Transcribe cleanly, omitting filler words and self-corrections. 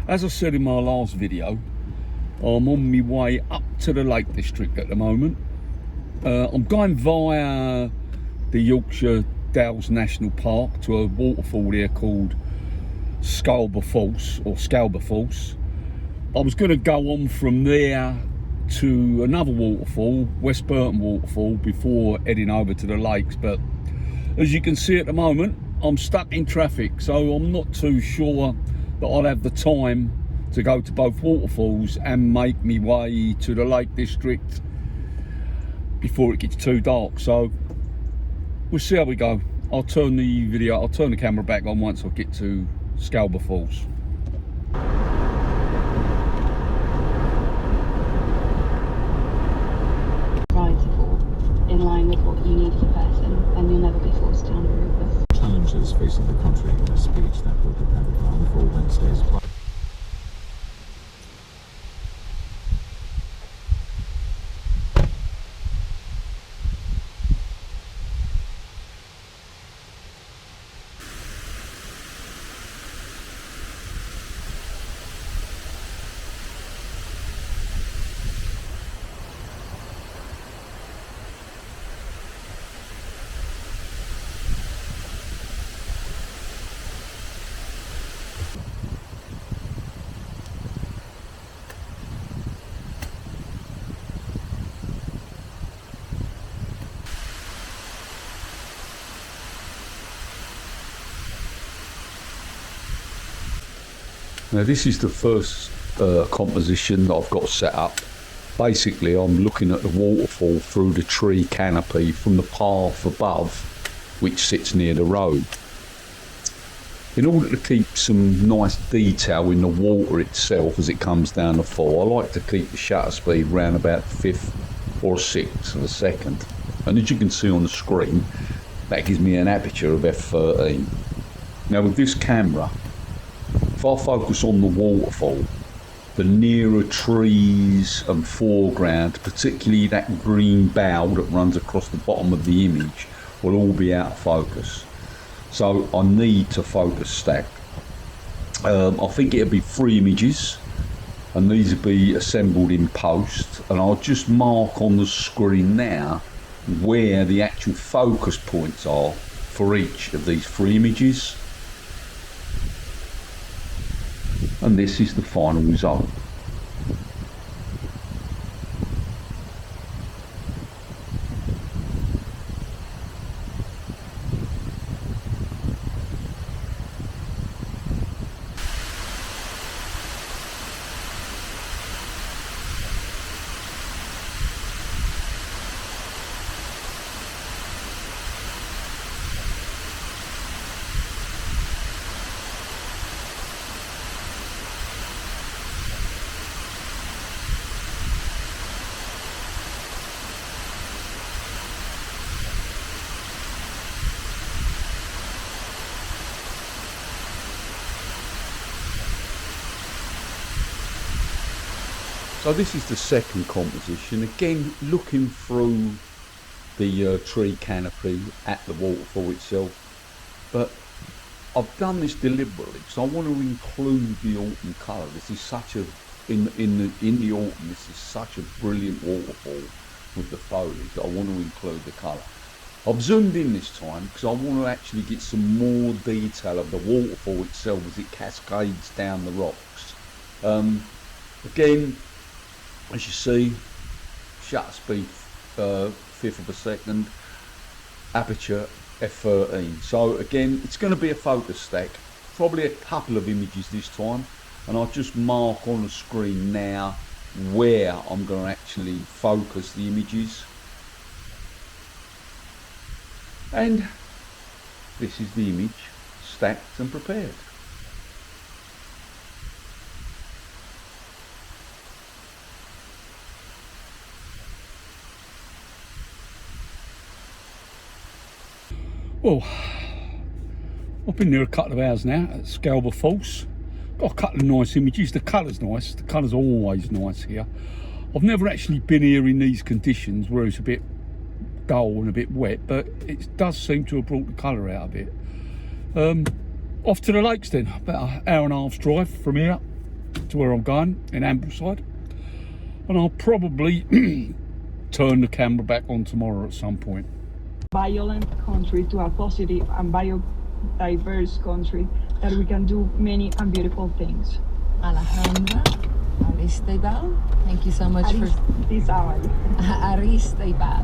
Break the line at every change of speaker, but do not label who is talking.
As I said in my last video, I'm on my way up to the Lake District at the moment. I'm going via the Yorkshire Dales National Park to a waterfall there called Scaleber Force. I was going to go on from there to another waterfall, West Burton Waterfall, before heading over to the lakes, but as you can see at the moment, I'm stuck in traffic, so I'm not too sure that I'll have the time to go to both waterfalls and make me way to the Lake District before it gets too dark. So we'll see how we go. I'll turn the camera back on once I get to Scaleber Force.
In line with what you need as a person, and you'll never be forced down a route with
challenges facing the country in a speech that will be handed down for Wednesday's.
Now this is the first composition that I've got set up. Basically I'm looking at the waterfall through the tree canopy from the path above, which sits near the road. In order to keep some nice detail in the water itself as it comes down the fall, I like to keep the shutter speed round about 1/5 or 1/6 of a second. And as you can see on the screen, that gives me an aperture of f13. Now with this camera, if I focus on the waterfall, the nearer trees and foreground, particularly that green bough that runs across the bottom of the image, will all be out of focus. So I need to focus stack. I think it'll be 3 images, and these will be assembled in post, and I'll just mark on the screen now where the actual focus points are for each of these 3 images. And this is the final result. So this is the second composition, again looking through the tree canopy at the waterfall itself, but I've done this deliberately because I want to include the autumn colour. This is such a, in the autumn, this is such a brilliant waterfall with the foliage that I want to include the colour. I've zoomed in this time because I want to actually get some more detail of the waterfall itself as it cascades down the rocks. Again, as you see, shutter speed 1/5 of a second, aperture f13. So again, it's going to be a focus stack, probably a couple of images this time, and I'll just mark on the screen now where I'm going to actually focus the images. And this is the image stacked and prepared. Well, I've been there a couple of hours now at Scaleber Force. Got a couple of nice images. The colour's nice. The colour's always nice here. I've never actually been here in these conditions where it's a bit dull and a bit wet, but it does seem to have brought the colour out a bit. Off to the lakes then, about an hour and a half's drive from here. to where I'm going in Ambleside, and I'll probably turn the camera back on tomorrow at some point.
Violent country to a positive and biodiverse country that we can do many and beautiful things.
Alejandra, Aristebal, thank you so much for
Aristizabal.
Aristebal.